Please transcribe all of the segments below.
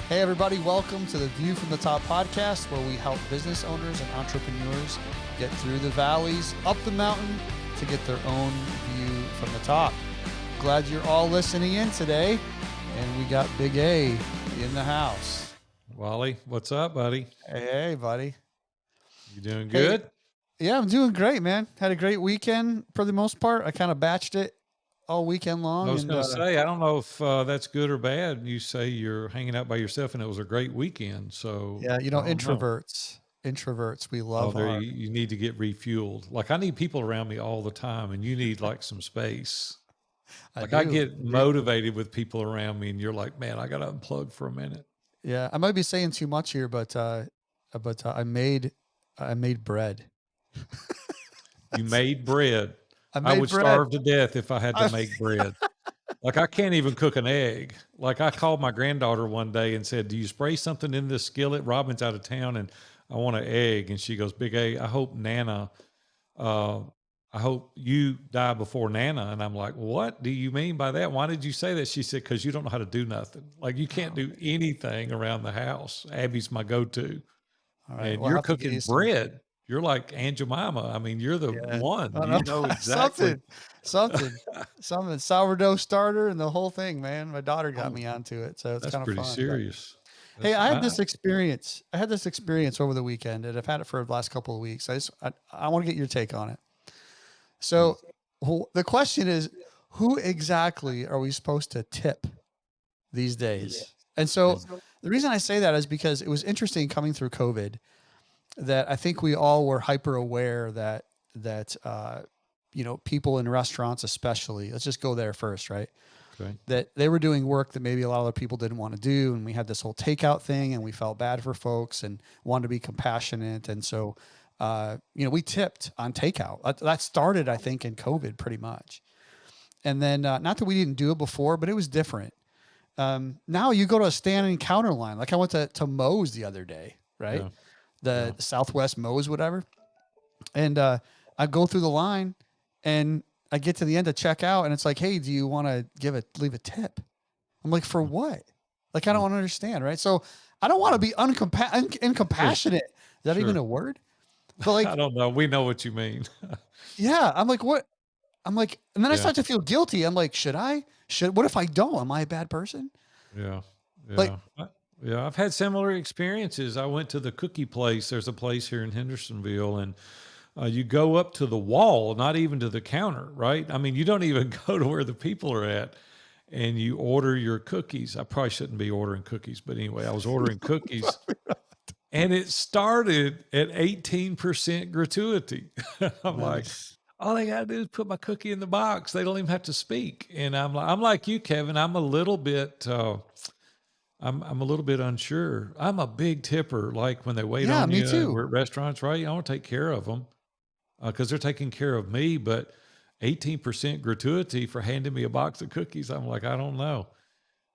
Hey everybody, welcome to the View from the Top podcast, where we help business owners and entrepreneurs get through the valleys, up the mountain to get their own view from the top. Glad you're all listening in today, and we got Big A in the house. Wally, what's up, buddy? Hey buddy. You doing good? Hey, yeah, I'm doing great, man. Had a great weekend for the most part. I kind of batched it all weekend long. I was going to say, I don't know if that's good or bad. You say you're hanging out by yourself and it was a great weekend. So yeah, introverts, we love you need to get refueled. Like I need people around me all the time, and you need like some space. I get motivated with people around me, and you're like, man, I got to unplug for a minute. Yeah, I might be saying too much here, but I made bread. You made bread. I would starve to death if I had to make bread. Like I can't even cook an egg. Like I called my granddaughter one day and said, do you spray something in this skillet? Robin's out of town and I want an egg. And she goes, Big A, I hope you die before Nana. And I'm like, what do you mean by that? Why did you say that? She said, because you don't know how to do nothing. Like you can't do anything around the house. Abby's my go-to. All right, and you're cooking bread. You're like Aunt Jemima. I mean, you're the one. You know exactly. something. Sourdough starter and the whole thing, man. My daughter got me onto it, so it's kind of pretty fun. serious. Hey, I had this experience. Over the weekend, and I've had it for the last couple of weeks. I want to get your take on it. So the question is, who exactly are we supposed to tip these days? And so the reason I say that is because it was interesting coming through COVID, that I think we all were hyper aware that people in restaurants, especially, let's just go there first, right? Okay. That they were doing work that maybe a lot of other people didn't want to do. And we had this whole takeout thing, and we felt bad for folks and wanted to be compassionate. And so, we tipped on takeout. That started, I think, in COVID pretty much. And then, not that we didn't do it before, but it was different. Now you go to a standing counter line. Like I went to Moe's the other day, right? Yeah. The Southwest Moe's, whatever. And I go through the line and I get to the end to check out, and it's like, hey, do you want to leave a tip? I'm like, for what? Like, I don't understand, right? So I don't want to be incompassionate. Is that even a word? But like, I don't know. We know what you mean. Yeah. I'm like, what? I'm like, and then I start to feel guilty. I'm like, what if I don't? Am I a bad person? Yeah. Like, yeah, I've had similar experiences. I went to the cookie place. There's a place here in Hendersonville, and you go up to the wall, not even to the counter, right? I mean, you don't even go to where the people are at, and you order your cookies. I probably shouldn't be ordering cookies, but anyway, I was ordering cookies, and it started at 18% gratuity. I'm like, all they got to do is put my cookie in the box. They don't even have to speak. And I'm like you, Kevin. I'm a little bit unsure. I'm a big tipper. Like when they wait on you, too. We're at restaurants, right? I want to take care of them because they're taking care of me. But 18% gratuity for handing me a box of cookies. I'm like, I don't know.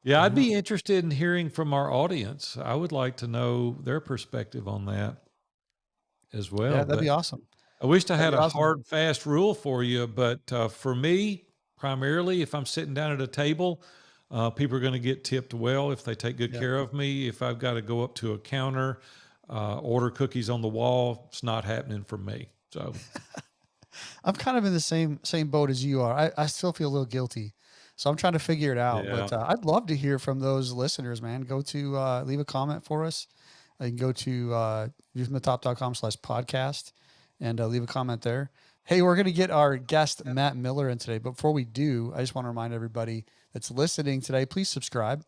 Yeah, I'd be interested in hearing from our audience. I would like to know their perspective on that as well. Yeah, that'd be awesome. I wished I had a hard, fast rule for you, but for me, primarily, if I'm sitting down at a table, people are going to get tipped well if they take good care of me. If I've got to go up to a counter, order cookies on the wall, it's not happening for me. So I'm kind of in the same boat as you are. I still feel a little guilty. So I'm trying to figure it out. Yeah. But I'd love to hear from those listeners, man. Go to leave a comment for us. You can go to viewfromthetop.com/podcast and leave a comment there. Hey, we're going to get our guest, Matt Miller, in today. But before we do, I just want to remind everybody that's listening today, please subscribe.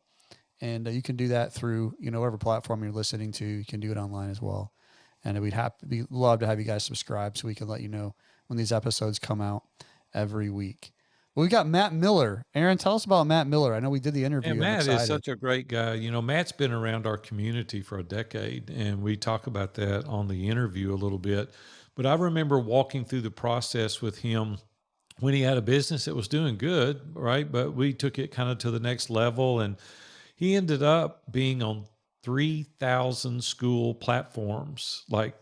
And you can do that through, whatever platform you're listening to. You can do it online as well. And we'd love to have you guys subscribe so we can let you know when these episodes come out every week. Well, we got Matt Miller. Aaron, tell us about Matt Miller. I know we did the interview. Yeah, Matt is such a great guy. Matt's been around our community for a decade, and we talk about that on the interview a little bit. But I remember walking through the process with him when he had a business that was doing good, right? But we took it kind of to the next level, and he ended up being on 3,000 school platforms. Like,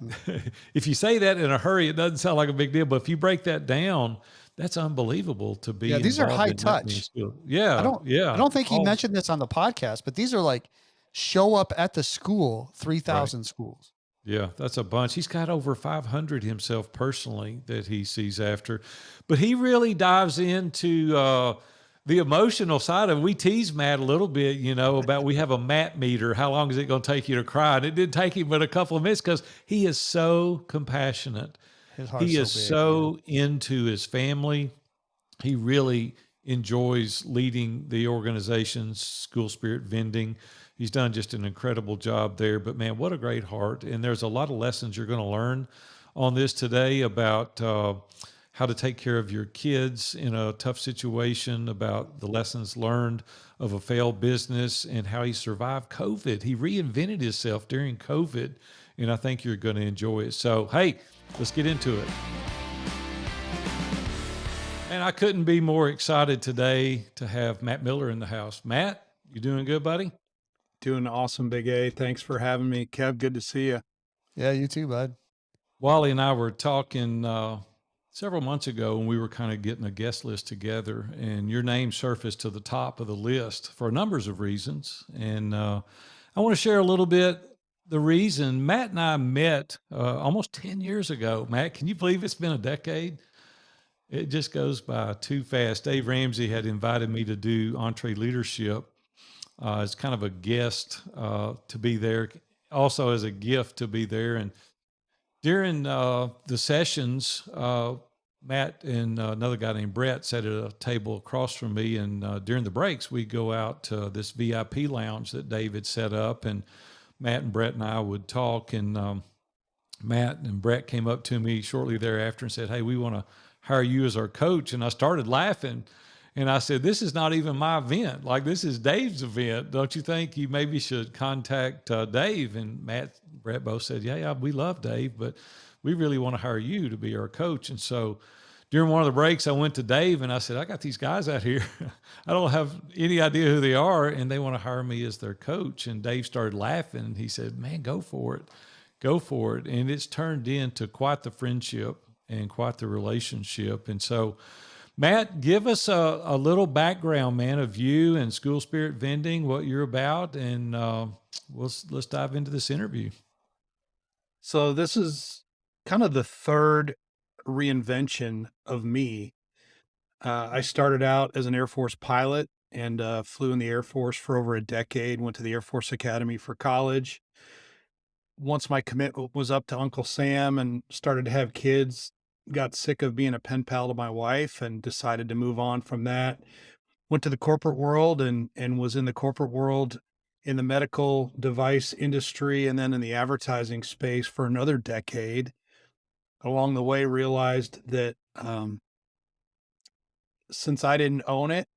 if you say that in a hurry, it doesn't sound like a big deal. But if you break that down, that's unbelievable to be. Yeah, these are high touch. Yeah. I don't think he mentioned this on the podcast, but these are like show up at the school, Right. 3,000 schools. Yeah, that's a bunch. He's got over 500 himself personally that he sees after, but he really dives into the emotional side of. We tease Matt a little bit, about we have a Matt meter. How long is it going to take you to cry? And it didn't take him but a couple of minutes because he is so compassionate. His heart's He so is big, man. so into his family. He really enjoys leading the organization's school spirit vending. He's done just an incredible job there. But man, what a great heart. And there's a lot of lessons you're going to learn on this today about how to take care of your kids in a tough situation, about the lessons learned of a failed business and how he survived COVID. He reinvented himself during COVID. And I think you're going to enjoy it. So, hey, let's get into it. And I couldn't be more excited today to have Matt Miller in the house. Matt, you doing good, buddy? Doing awesome, Big A. Thanks for having me. Kev, good to see you. Yeah, you too, bud. Wally and I were talking several months ago, and we were kind of getting a guest list together, and your name surfaced to the top of the list for numbers of reasons. And I want to share a little bit the reason. Matt and I met almost 10 years ago. Matt, can you believe it's been a decade? It just goes by too fast. Dave Ramsey had invited me to do Entree Leadership as kind of a guest to be there, also as a gift to be there. And during the sessions, Matt and another guy named Brett sat at a table across from me. And during the breaks, we go out to this VIP lounge that Dave had set up. And Matt and Brett and I would talk. And Matt and Brett came up to me shortly thereafter and said, "Hey, we want to hire you as our coach." And I started laughing. And I said, "This is not even my event. Like, this is Dave's event. Don't you think you maybe should contact Dave?" And Matt and Brett both said, yeah, we love Dave, but we really want to hire you to be our coach. And so during one of the breaks, I went to Dave and I said, "I got these guys out here. I don't have any idea who they are, and they want to hire me as their coach." And Dave started laughing. And he said, "Man, go for it. Go for it." And it's turned into quite the friendship and quite the relationship. And so, Matt, give us a little background, man, of you and School Spirit Vending, what you're about, and let's dive into this interview. So this is kind of the third reinvention of me. I started out as an Air Force pilot and flew in the Air Force for over a decade, went to the Air Force Academy for college. Once my commitment was up to Uncle Sam and started to have kids, got sick of being a pen pal to my wife and decided to move on from that. Went to the corporate world and was in the corporate world in the medical device industry and then in the advertising space for another decade. Along the way, realized that since I didn't own it,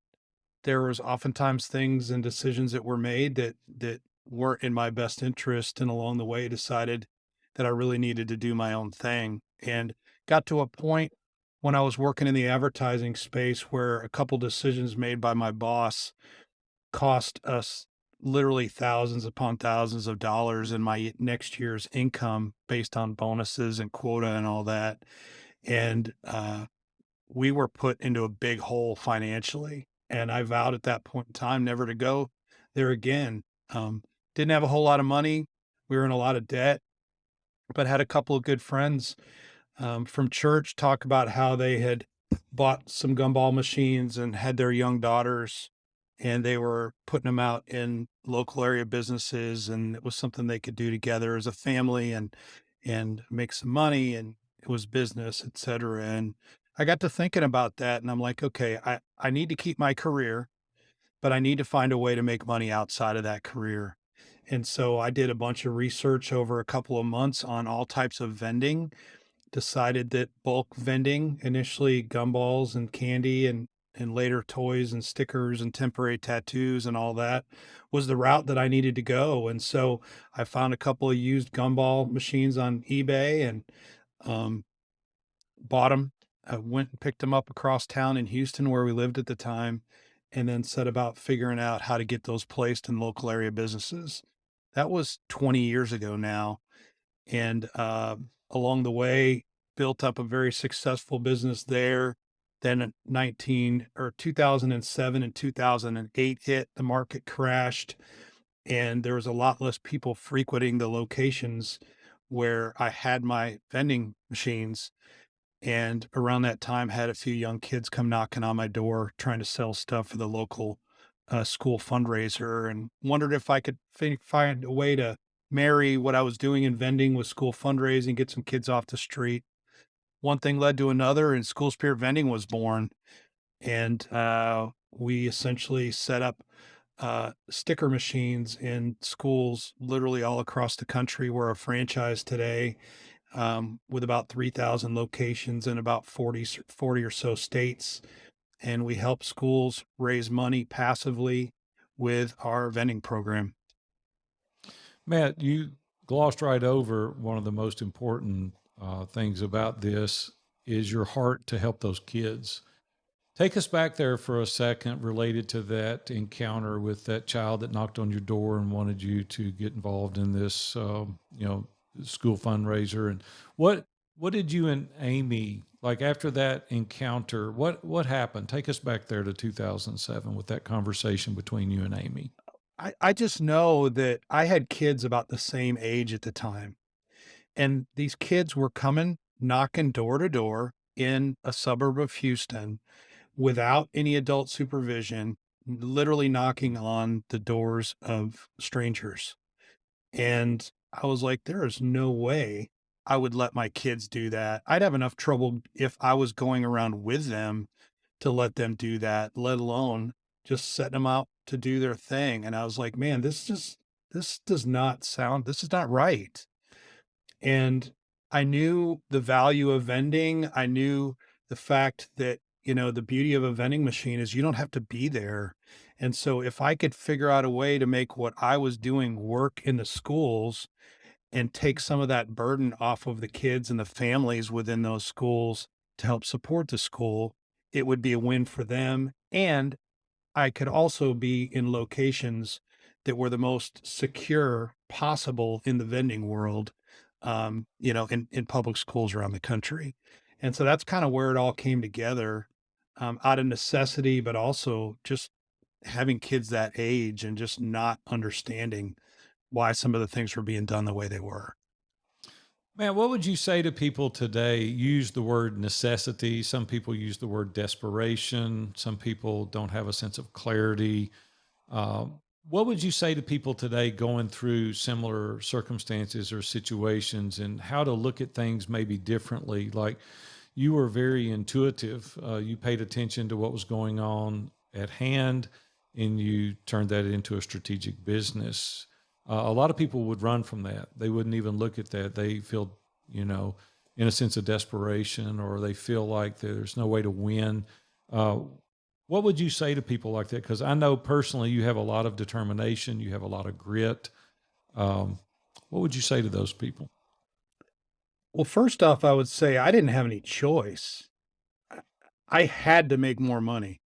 there was oftentimes things and decisions that were made that weren't in my best interest. And along the way, decided that I really needed to do my own thing. And got to a point when I was working in the advertising space where a couple decisions made by my boss cost us literally thousands upon thousands of dollars in my next year's income based on bonuses and quota and all that. And we were put into a big hole financially. And I vowed at that point in time never to go there again. Didn't have a whole lot of money. We were in a lot of debt, but had a couple of good friends from church talk about how they had bought some gumball machines and had their young daughters, and they were putting them out in local area businesses, and it was something they could do together as a family and make some money, and it was business, et cetera. And I got to thinking about that, and I'm like, okay, I need to keep my career, but I need to find a way to make money outside of that career. And so I did a bunch of research over a couple of months on all types of vending, decided that bulk vending, initially gumballs and candy and later toys and stickers and temporary tattoos and all that, was the route that I needed to go. And so I found a couple of used gumball machines on eBay and um, bought them. I went and picked them up across town in Houston where we lived at the time, and then set about figuring out how to get those placed in local area businesses. That was 20 years ago now. And along the way, built up a very successful business there. Then in 2007 and 2008 hit, the market crashed, and there was a lot less people frequenting the locations where I had my vending machines. And around that time, had a few young kids come knocking on my door trying to sell stuff for the local school fundraiser, and wondered if I could find a way to marry what I was doing in vending with school fundraising, get some kids off the street. One thing led to another, and School Spirit Vending was born. And we essentially set up sticker machines in schools literally all across the country. We're a franchise today, with about 3,000 locations in about 40 or so states. And we help schools raise money passively with our vending program. Matt, you glossed right over one of the most important things about this is your heart to help those kids. Take us back there for a second related to that encounter with that child that knocked on your door and wanted you to get involved in this, school fundraiser. And what did you and Amy like after that encounter? What happened? Take us back there to 2007 with that conversation between you and Amy. I just know that I had kids about the same age at the time, and these kids were coming knocking door to door in a suburb of Houston without any adult supervision, literally knocking on the doors of strangers. And I was like, there is no way I would let my kids do that. I'd have enough trouble if I was going around with them to let them do that, let alone just setting them out to do their thing. And I was like, man, this does not sound, this is not right. And I knew the value of vending. I knew the fact that, the beauty of a vending machine is you don't have to be there. And so if I could figure out a way to make what I was doing work in the schools and take some of that burden off of the kids and the families within those schools to help support the school, it would be a win for them. And I could also be in locations that were the most secure possible in the vending world, in public schools around the country. And so that's kind of where it all came together, out of necessity, but also just having kids that age and just not understanding why some of the things were being done the way they were. Man, what would you say to people today? Use the word necessity. Some people use the word desperation. Some people don't have a sense of clarity. What would you say to people today going through similar circumstances or situations and how to look at things maybe differently? Like you were very intuitive. You paid attention to what was going on at hand and you turned that into a strategic business. A lot of people would run from that. They wouldn't even look at that. They feel, in a sense of desperation, or they feel like there's no way to win. Uh, what would you say to people like that? Because I know personally you have a lot of determination, you have a lot of grit. Um, what would you say to those people? Well, first off, I would say I didn't have any choice. I I had to make more money.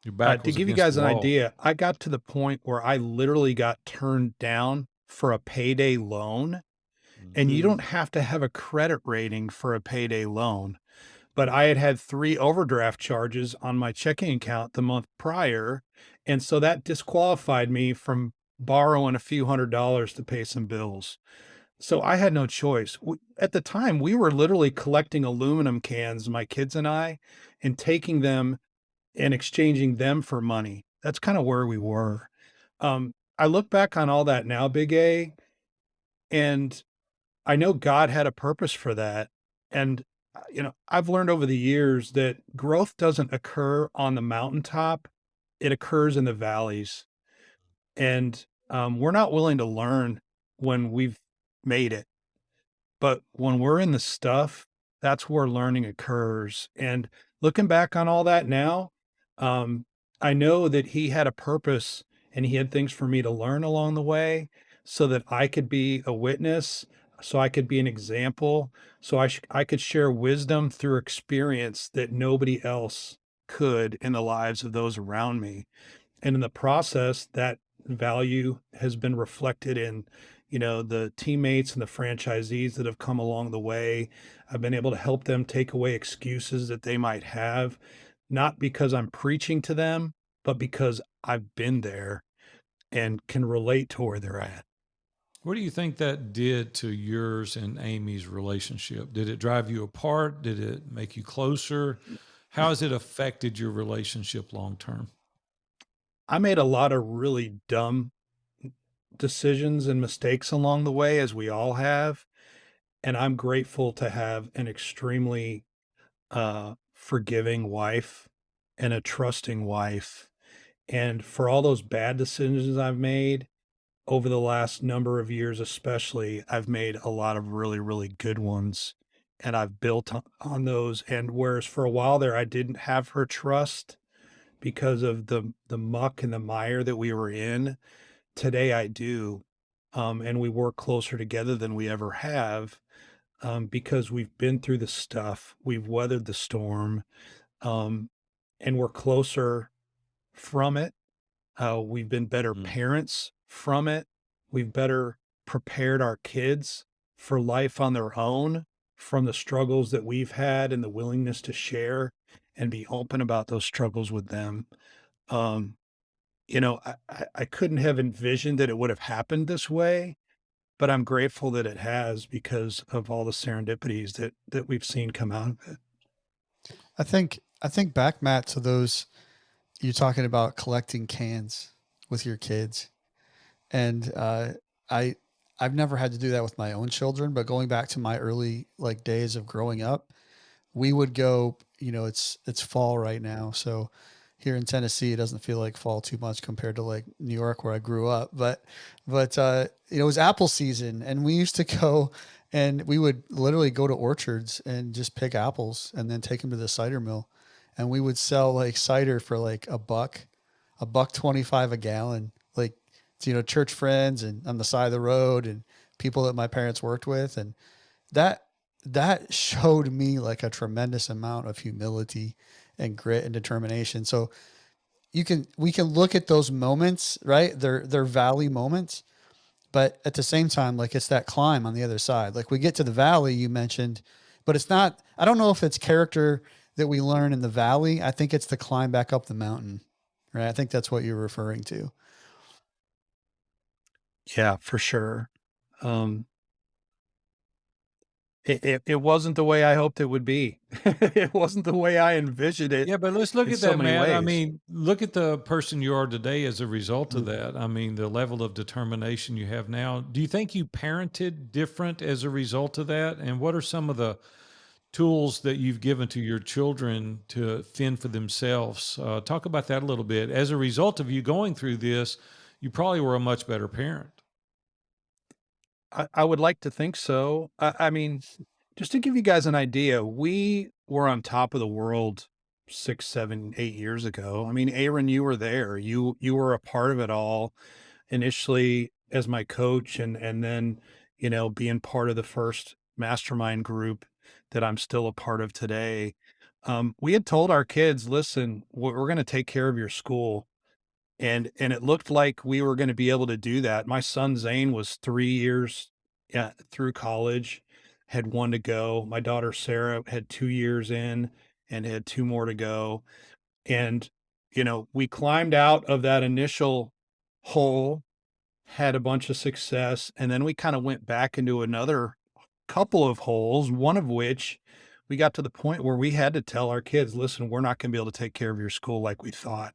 Your back To was give you against the guys an wall. idea, I got to the point where I literally got turned down for a payday loan, and you Mhm. don't have to have a credit rating for a payday loan. But I had had 3 overdraft charges on my checking account the month prior, and so that disqualified me from borrowing a few $100 to pay some bills. So I had no choice. At the time, we were literally collecting aluminum cans, my kids and I, and taking them and exchanging them for money. That's kinda where we were. I look back on all that now, Big A, and I know God had a purpose for that. And, I've learned over the years that growth doesn't occur on the mountaintop, it occurs in the valleys. And we're not willing to learn when we've made it. But when we're in the stuff, that's where learning occurs. And looking back on all that now, um, I know that he had a purpose and he had things for me to learn along the way so that I could be a witness, so I could be an example, so I could share wisdom through experience that nobody else could in the lives of those around me. And in the process, that value has been reflected in, the teammates and the franchisees that have come along the way. I've been able to help them take away excuses that they might have, not because I'm preaching to them, but because I've been there. and can relate to where they're at. What do you think that did to yours and Amy's relationship? Did it drive you apart? Did it make you closer? How has it affected your relationship long term? I made a lot of really dumb decisions and mistakes along the way, as we all have. And I'm grateful to have an extremely forgiving wife and a trusting wife. And for all those bad decisions I've made over the last number of years, especially, I've made a lot of really, really good ones. And I've built on those. And whereas for a while there, I didn't have her trust because of the muck and the mire that we were in, today I do. And we work closer together than we ever have, because we've been through the stuff, we've weathered the storm, um, and we're closer from it. We've been better Mm. parents from it. We've better prepared our kids for life on their own from the struggles that we've had and the willingness to share and be open about those struggles with them. Um, I couldn't have envisioned that it would have happened this way, but I'm grateful that it has because of all the serendipities that we've seen come out of it. I think back, Matt, to those you're talking about collecting cans with your kids, and I I've never had to do that with my own children, but going back to my early like days of growing up, we would go, it's fall right now. So here in Tennessee, it doesn't feel like fall too much compared to like New York where I grew up. But it was apple season and we used to go and we would literally go to orchards and just pick apples and then take them to the cider mill. And we would sell like cider for like a buck 25 a gallon, like to, church friends and on the side of the road and people that my parents worked with. And that that showed me like a tremendous amount of humility and grit and determination. So we can look at those moments, right? They're valley moments, but at the same time, like it's that climb on the other side. Like we get to the valley you mentioned, but it's not. I don't know if it's character that we learn in the valley. I think it's the climb back up the mountain, right? I think that's what you're referring to. Yeah, for sure. Um, it wasn't the way I hoped it would be. It wasn't the way I envisioned it Yeah, but let's look in at so that, many Matt. I ways. mean, look at the person you are today as a result of Mm. that. I mean, the level of determination you have now. Do you think you parented different as a result of that? And what are some of the tools that you've given to your children to fend for themselves? Talk about that a little bit. As a result of you going through this, you probably were a much better parent. I would like to think so. I mean, just to give you guys an idea, we were on top of the world 6, 7, 8 years ago. I mean, Aaron, you were there. You were a part of it all initially as my coach, and then, being part of the first mastermind group that I'm still a part of today. We had told our kids, listen, we're going to take care of your school. And it looked like we were gonna be able to do that. My son Zane was 3 years, yeah, through college, had 1 to go. My daughter Sarah had 2 years in and had 2 more to go. And, we climbed out of that initial hole, had a bunch of success, and then we kinda went back into another couple of holes, one of which we got to the point where we had to tell our kids, "Listen, we're not gonna be able to take care of your school like we thought."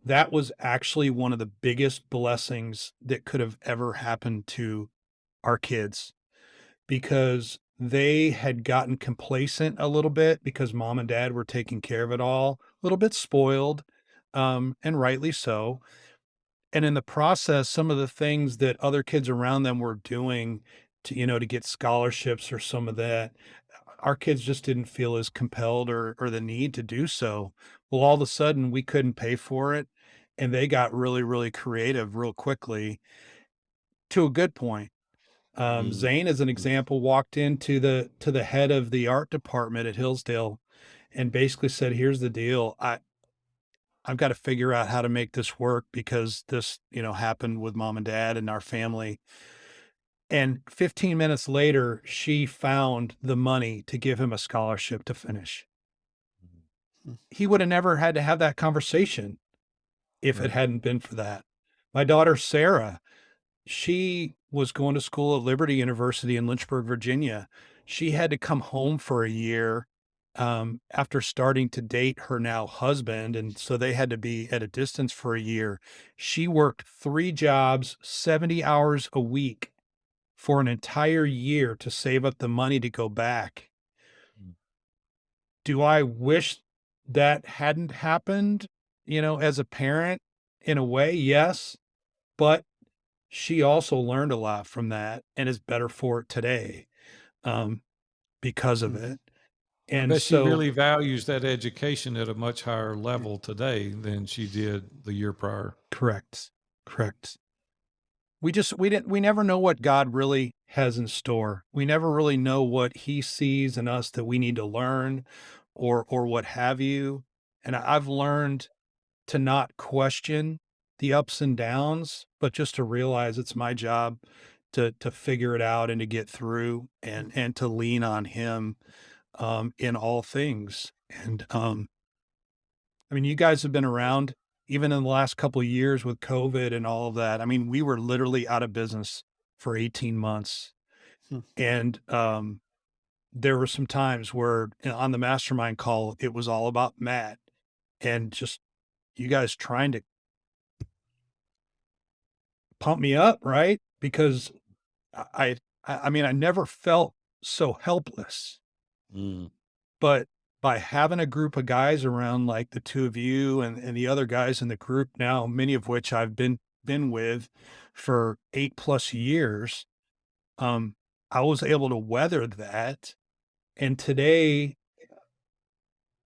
That was actually one of the biggest blessings that could have ever happened to our kids because they had gotten complacent a little bit because mom and dad were taking care of it all, a little bit spoiled, and rightly so. And in the process, some of the things that other kids around them were doing to get scholarships or some of that, our kids just didn't feel as compelled or the need to do so. Well, all of a sudden we couldn't pay for it, and they got really, really creative real quickly to a good point. Mm. Zane, as an example, walked into the head of the art department at Hillsdale and basically said, "Here's the deal. I've got to figure out how to make this work because this, happened with mom and dad and our family." And 15 minutes later, she found the money to give him a scholarship to finish. Hmm. He would have never had to have that conversation if it Right. hadn't been for that. My daughter, Sarah, she was going to school at Liberty University in Lynchburg, Virginia. She had to come home for a year after starting to date her now husband. And so they had to be at a distance for a year. She worked 3 jobs, 70 hours a week for an entire year to save up the money to go back. Mm. Do I wish that hadn't happened, as a parent? In a way, yes. But she also learned a lot from that and is better for it today, um, because of Mm. it. I And bet she so really values that education at a much higher level today than she did the year prior. correct, correct. We never know what God really has in store. We never really know what he sees in us that we need to learn or what have you. And I've learned to not question the ups and downs, but just to realize it's my job to figure it out and to get through and to lean on him in all things. And I mean, you guys have been around even in the last couple of years with COVID and all of that. I mean, we were literally out of business for 18 months. Hmm. And there were some times where on the mastermind call, it was all about Matt and just you guys trying to pump me up, right? Because I mean, I never felt so helpless, Mm. but by having a group of guys around like the two of you and the other guys in the group now, many of which I've been with for 8+ years, um, I was able to weather that. And today,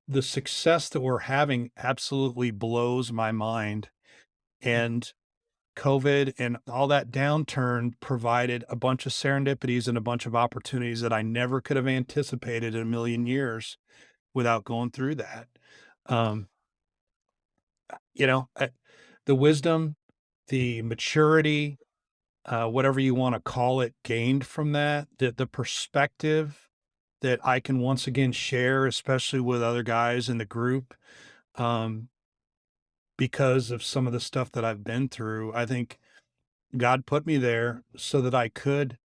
the success that we're having absolutely blows my mind. And COVID and all that downturn provided a bunch of serendipities and a bunch of opportunities that I never could have anticipated in a million years without going through that. Um, you know, uh, the wisdom, the maturity, whatever you want to call it, gained from that, the perspective that I can once again share, especially with other guys in the group, um, because of some of the stuff that I've been through. I think God put me there so that I could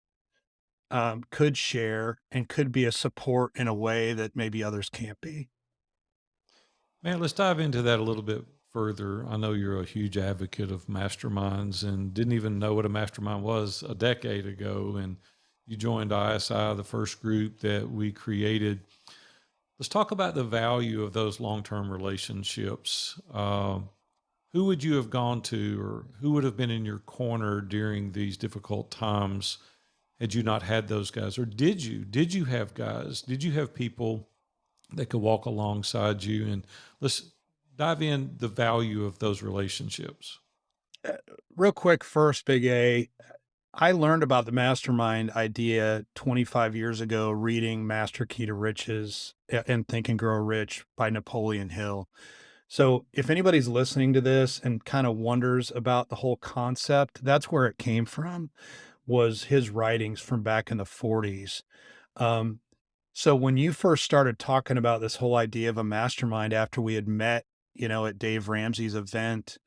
share and could be a support in a way that maybe others can't be. Man, let's dive into that a little bit further. I know you're a huge advocate of masterminds and didn't even know what a mastermind was a decade ago. And you joined ISI, the first group that we created. Let's talk about the value of those long term relationships. Who would you have gone to, or who would have been in your corner during these difficult times had you not had those guys? Or did you? Did you have guys? Did you have people that could walk alongside you? And let's dive in the value of those relationships. Real quick, first, Big A, I learned about the mastermind idea 25 years ago reading Master Key to Riches and Think and Grow Rich by Napoleon Hill. So if anybody's listening to this and kind of wonders about the whole concept, that's where it came from, was his writings from back in the 40s. Um, so when you first started talking about this whole idea of a mastermind after we had met, at Dave Ramsey's event,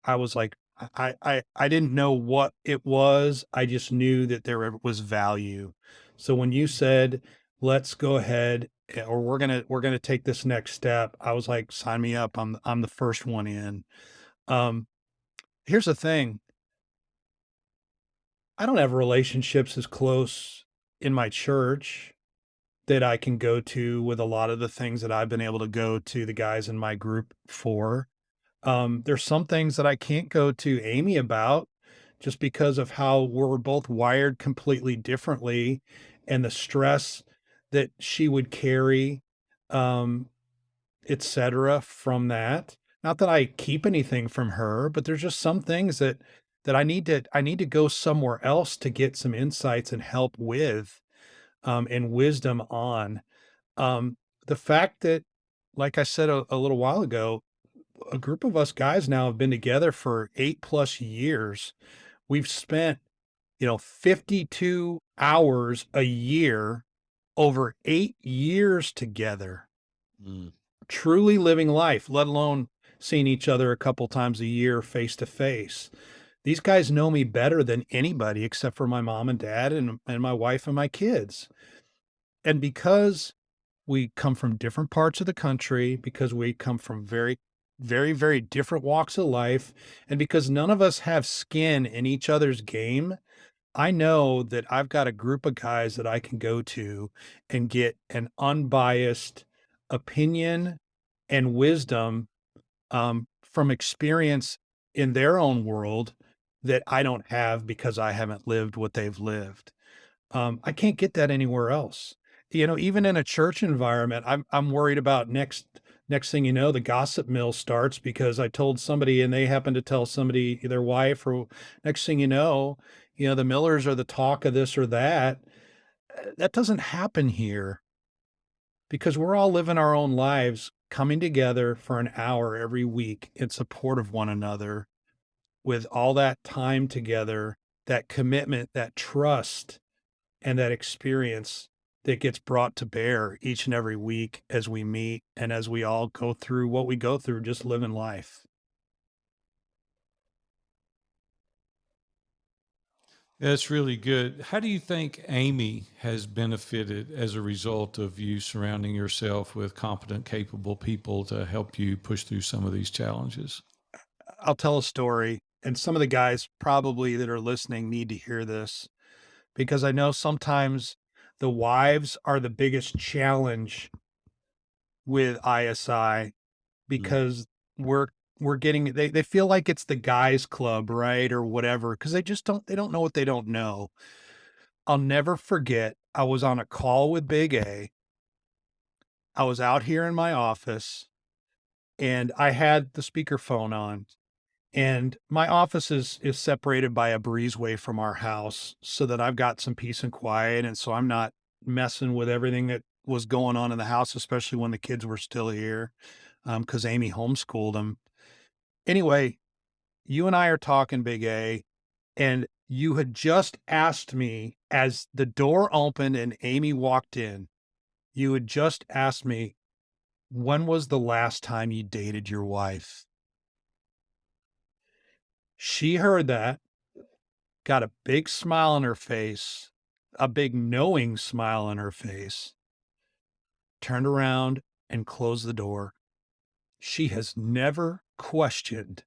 I was like, I didn't know what it was. I just knew that there was value. So when you said, let's go ahead or we're gonna take this next step, I was like, sign me up. I'm the first one in. Um, Here's the thing. I don't have relationships as close in my church that I can go to with a lot of the things that I've been able to go to the guys in my group for. There's some things that I can't go to Amy about just because of how we're both wired completely differently and the stress that she would carry, um, et cetera, from that. Not that I keep anything from her, but there's just some things that I need to go somewhere else to get some insights and help with, and wisdom on. Um, the fact that, like I said a little while ago, a group of us guys now have been together for 8+ years. We've spent, 52 hours a year over 8 years together, Mm. truly living life, let alone seeing each other a couple times a year face to face. These guys know me better than anybody except for my mom and dad and my wife and my kids. And because we come from different parts of the country, because we come from very, very, very different walks of life, and because none of us have skin in each other's game, I know that I've got a group of guys that I can go to and get an unbiased opinion and wisdom from experience in their own world that I don't have because I haven't lived what they've lived. I can't get that anywhere else. You know, even in a church environment, I'm worried about next thing you know, the gossip mill starts because I told somebody and they happen to tell somebody, their wife, or next thing you know, the Millers are the talk of this or that. That doesn't happen here because we're all living our own lives, coming together for an hour every week in support of one another with all that time together, that commitment, that trust, and that experience that gets brought to bear each and every week as we meet and as we all go through what we go through just living life. That's really good. How do you think Amy has benefited as a result of you surrounding yourself with competent, capable people to help you push through some of these challenges? I'll tell a story, and some of the guys probably that are listening need to hear this because I know sometimes the wives are the biggest challenge with ISI Mm. because we're we're getting they feel like it's the guys club, right? Or whatever, because they don't know what they don't know. I'll never forget, I was on a call with Big A. I was out here in my office and I had the speakerphone on. And my office is separated by a breezeway from our house so that I've got some peace and quiet. And so I'm not messing with everything that was going on in the house, especially when the kids were still here, because Amy homeschooled them. Anyway, you and I are talking, Big A, and you had just asked me as the door opened and Amy walked in, you had just asked me, when was the last time you dated your wife? She heard that, got a big smile on her face, a big knowing smile on her face, turned around and closed the door. She has never questioned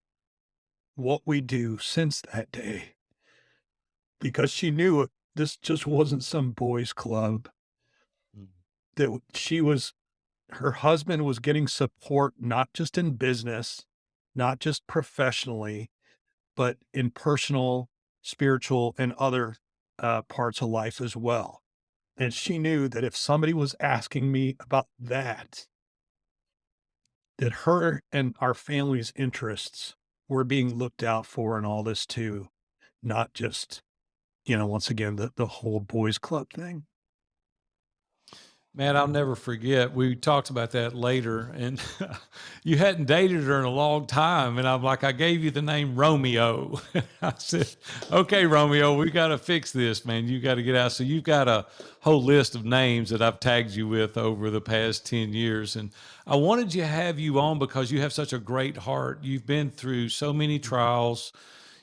what we do since that day because she knew this just wasn't some boys club, Mm. that her husband was getting support, not just in business, not just professionally, but in personal, spiritual, and other parts of life as well. And she knew that if somebody was asking me about that, that her and our family's interests were being looked out for in all this too, not just, you know, once again, the whole boys club thing. Man, I'll never forget. We talked about that later, and you hadn't dated her in a long time. And I'm like, I gave you the name Romeo. I said, okay, Romeo, we got to fix this, man. You got to get out. So you've got a whole list of names that I've tagged you with over the past 10 years. And I wanted to have you on because you have such a great heart. You've been through so many trials,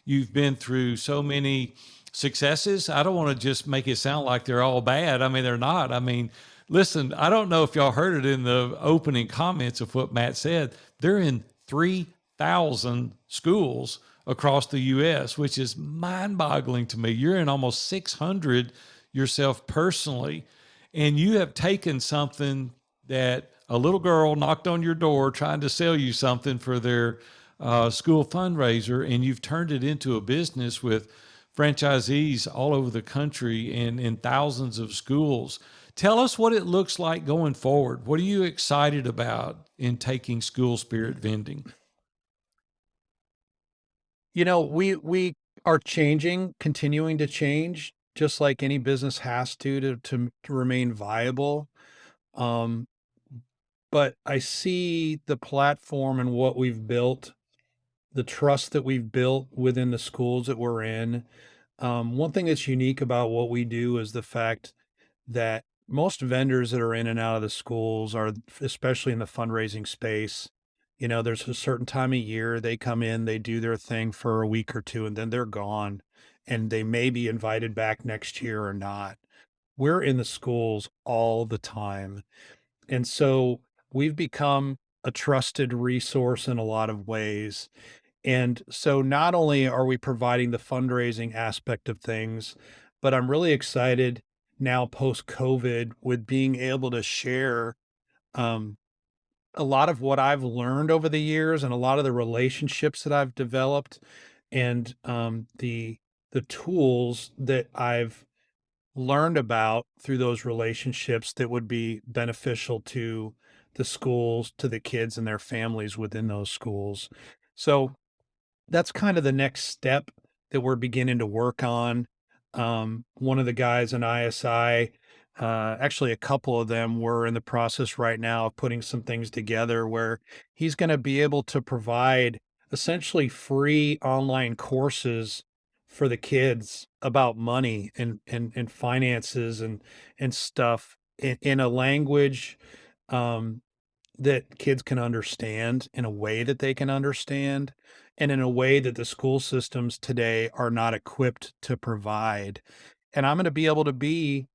you've been through so many successes. I don't want to just make it sound like they're all bad. I mean, they're not. I mean, listen, I don't know if y'all heard it in the opening comments of what Matt said. They're in 3,000 schools across the U.S., which is mind boggling to me. You're in almost 600 yourself personally, and you have taken something that a little girl knocked on your door trying to sell you something for their school fundraiser, and you've turned it into a business with franchisees all over the country and in thousands of schools. Tell us what it looks like going forward. What are you excited about in taking school spirit vending? You know, we are changing, continuing to change, just like any business has to remain viable. Um, but I see the platform and what we've built, the trust that we've built within the schools that we're in. One thing that's unique about what we do is the fact that most vendors that are in and out of the schools are, especially in the fundraising space, There's a certain time of year they come in, they do their thing for a week or two, and then they're gone, and they may be invited back next year or not. We're in the schools all the time. And so we've become a trusted resource in a lot of ways. And so not only are we providing the fundraising aspect of things, but I'm really excited now post COVID with being able to share um, a lot of what I've learned over the years and a lot of the relationships that I've developed and the tools that I've learned about through those relationships that would be beneficial to the schools, to the kids and their families within those schools. So that's kind of the next step that we're beginning to work on. One of the guys in ISI, actually, a couple of them, were in the process right now of putting some things together where he's going to be able to provide essentially free online courses for the kids about money and finances and stuff in a language um, that kids can understand, in a way that they can understand, and in a way that the school systems today are not equipped to provide. And I'm going to be able to be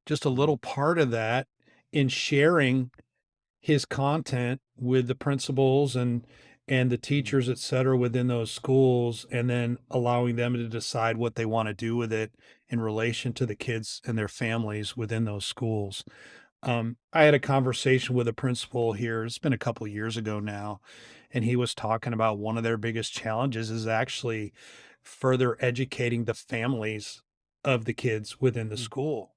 just a little part of that in sharing his content with the principals and the teachers, et cetera, within those schools, and then allowing them to decide what they want to do with it in relation to the kids and their families within those schools. I had a conversation with a principal here. It's been a couple of years ago now, and he was talking about one of their biggest challenges is actually further educating the families of the kids within the school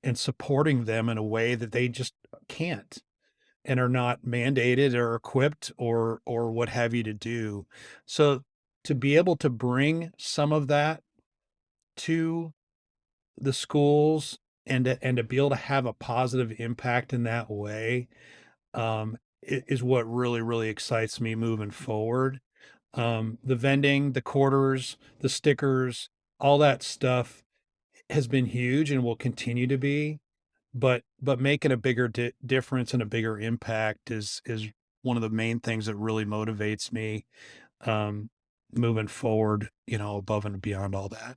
and supporting them in a way that they just can't and are not mandated or equipped or what have you to do. So to be able to bring some of that to the schools and to be able to have a positive impact in that way, is what really, really excites me moving forward. The vending, the quarters, the stickers, all that stuff has been huge and will continue to be, but making a bigger difference and a bigger impact is one of the main things that really motivates me, um, moving forward, above and beyond all that.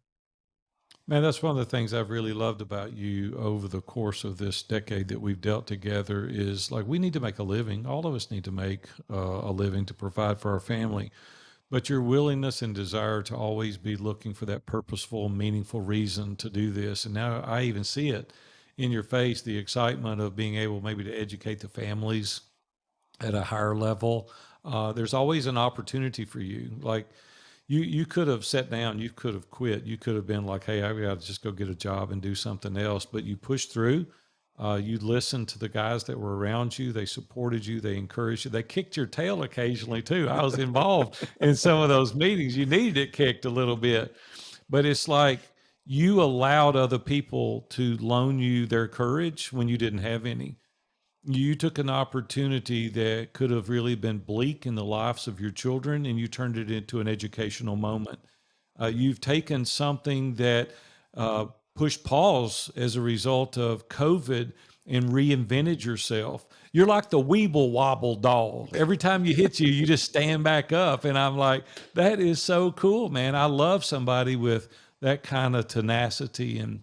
Man, that's one of the things I've really loved about you over the course of this decade that we've dealt together is like we need to make a living. All of us need to make a living to provide for our family. But your willingness and desire to always be looking for that purposeful, meaningful reason to do this. And now I even see it in your face, the excitement of being able maybe to educate the families at a higher level. There's always an opportunity for you. Like you could have sat down, you could have quit, you could have been like, "Hey, I got to just go get a job and do something else." But you pushed through. You listened to the guys that were around you. They supported you. They encouraged you. They kicked your tail occasionally too. I was involved in some of those meetings. You needed it kicked a little bit, but it's like you allowed other people to loan you their courage when you didn't have any. You took an opportunity that could have really been bleak in the lives of your children and you turned it into an educational moment. You've taken something that pushed pause as a result of COVID and reinvented yourself. You're like the Weeble Wobble doll. Every time you hit you just stand back up. And I'm like, that is so cool, man. I love somebody with that kind of tenacity and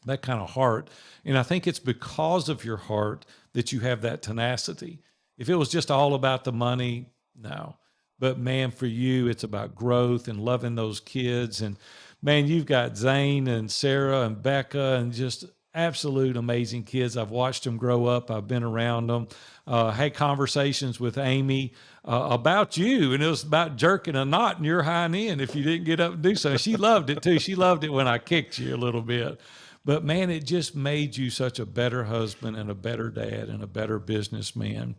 that kind of heart. And I think it's because of your heart that you have that tenacity. If it was just all about the money, no. But man, for you, it's about growth and loving those kids. And man, you've got Zane and Sarah and Becca and just absolute amazing kids. I've watched them grow up. I've been around them. Had conversations with Amy about you, and it was about jerking a knot in your hind end if you didn't get up and do so. She loved it too. She loved it when I kicked you a little bit. But man, it just made you such a better husband and a better dad and a better businessman.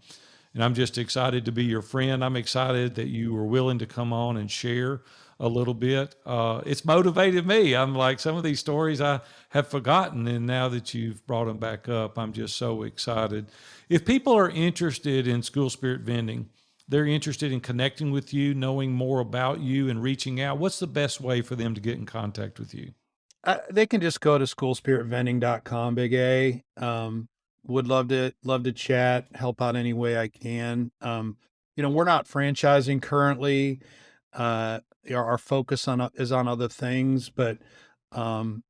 And I'm just excited to be your friend. I'm excited that you were willing to come on and share a little bit. It's motivated me. I'm like, some of these stories I have forgotten. And now that you've brought them back up, I'm just so excited. If people are interested in School Spirit Vending, they're interested in connecting with you, knowing more about you and reaching out, what's the best way for them to get in contact with you? They can just go to schoolspiritvending.com, Big A. Would love to chat, help out any way I can. we're not franchising currently. Our focus is on other things, but um,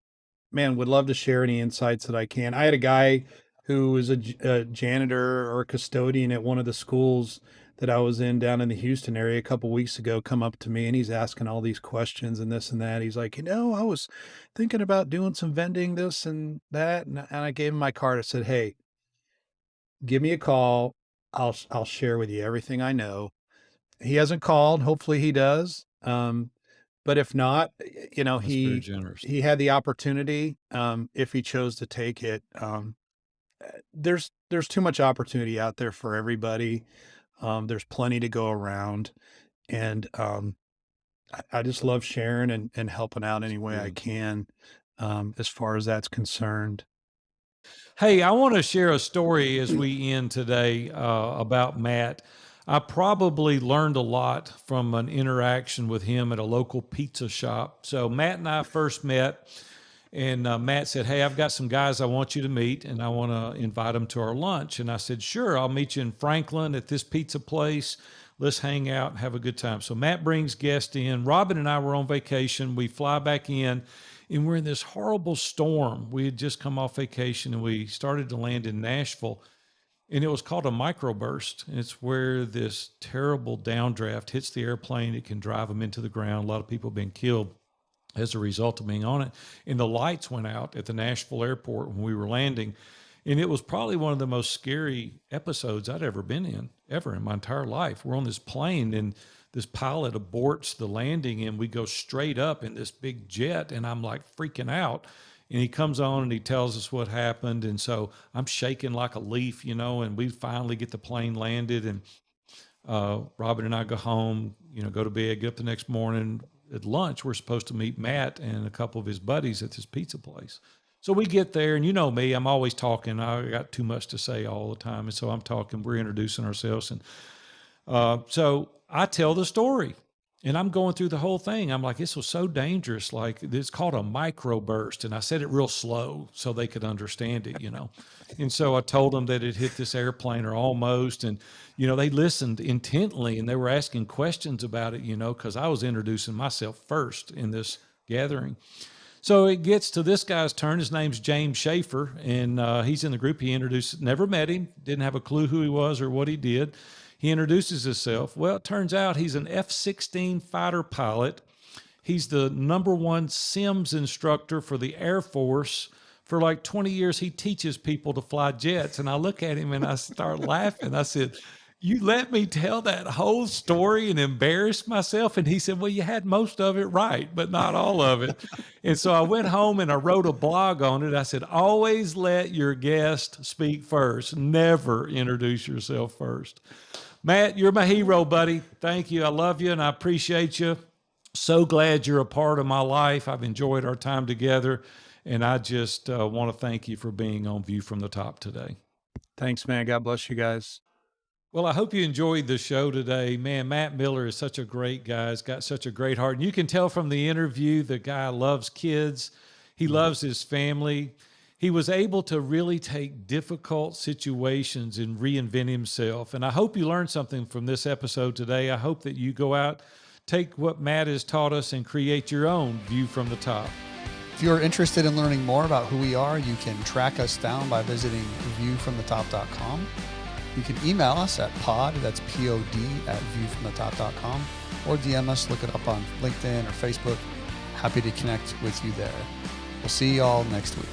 man, would love to share any insights that I can. I had a guy who was a janitor or a custodian at one of the schools that I was in down in the Houston area a couple weeks ago come up to me, and he's asking all these questions and this and that. He's like, I was thinking about doing some vending, this and that. And I gave him my card. I said, hey, give me a call. I'll share with you everything I know. He hasn't called. Hopefully he does. But if not, That's very generous. he had the opportunity, if he chose to take it. There's too much opportunity out there for everybody. There's plenty to go around, and I just love sharing and helping out any way I Good. can, as far as that's concerned. Hey, I want to share a story as we end today about Matt. I probably learned a lot from an interaction with him at a local pizza shop. So Matt and I first met, and Matt said, "Hey, I've got some guys I want you to meet, and I want to invite them to our lunch." And I said, "Sure, I'll meet you in Franklin at this pizza place. Let's hang out and have a good time." So Matt brings guests in. Robin and I were on vacation. We fly back in, and we're in this horrible storm. We had just come off vacation, and we started to land in Nashville, and it was called a microburst. And it's where this terrible downdraft hits the airplane. It can drive them into the ground. A lot of people have been killed as a result of being on it. And the lights went out at the Nashville airport when we were landing. And it was probably one of the most scary episodes I'd ever been in, ever in my entire life. We're on this plane, and this pilot aborts the landing, and we go straight up in this big jet, and I'm like freaking out. And he comes on and he tells us what happened. And so I'm shaking like a leaf, and we finally get the plane landed. And Robin and I go home, go to bed, get up the next morning. At lunch, we're supposed to meet Matt and a couple of his buddies at this pizza place. So we get there, and you know me, I'm always talking. I got too much to say all the time. And so I'm talking, we're introducing ourselves. And so I tell the story, and I'm going through the whole thing. I'm like, this was so dangerous. Like, it's called a microburst. And I said it real slow so they could understand it, And so I told them that it hit this airplane or almost. And, they listened intently, and they were asking questions about it, because I was introducing myself first in this gathering. So it gets to this guy's turn. His name's James Schaefer, and he's in the group. He introduced, never met him, didn't have a clue who he was or what he did. He introduces himself. Well, it turns out he's an F-16 fighter pilot. He's the #1 Sims instructor for the Air Force. For like 20 years, he teaches people to fly jets. And I look at him and I start laughing. I said, "You let me tell that whole story and embarrass myself?" And he said, "Well, you had most of it right, but not all of it." And so I went home and I wrote a blog on it. I said, always let your guest speak first. Never introduce yourself first. Matt, you're my hero, buddy. Thank you. I love you and I appreciate you. So glad you're a part of my life. I've enjoyed our time together. And I just want to thank you for being on View from the Top today. Thanks, man. God bless you guys. Well, I hope you enjoyed the show today. Man, Matt Miller is such a great guy. He's got such a great heart. And you can tell from the interview, the guy loves kids. He loves his family. He was able to really take difficult situations and reinvent himself. And I hope you learned something from this episode today. I hope that you go out, take what Matt has taught us, and create your own View from the Top. If you're interested in learning more about who we are, you can track us down by visiting viewfromthetop.com. You can email us at pod, that's POD, at viewfromthetop.com, or DM us, look it up on LinkedIn or Facebook. Happy to connect with you there. We'll see you all next week.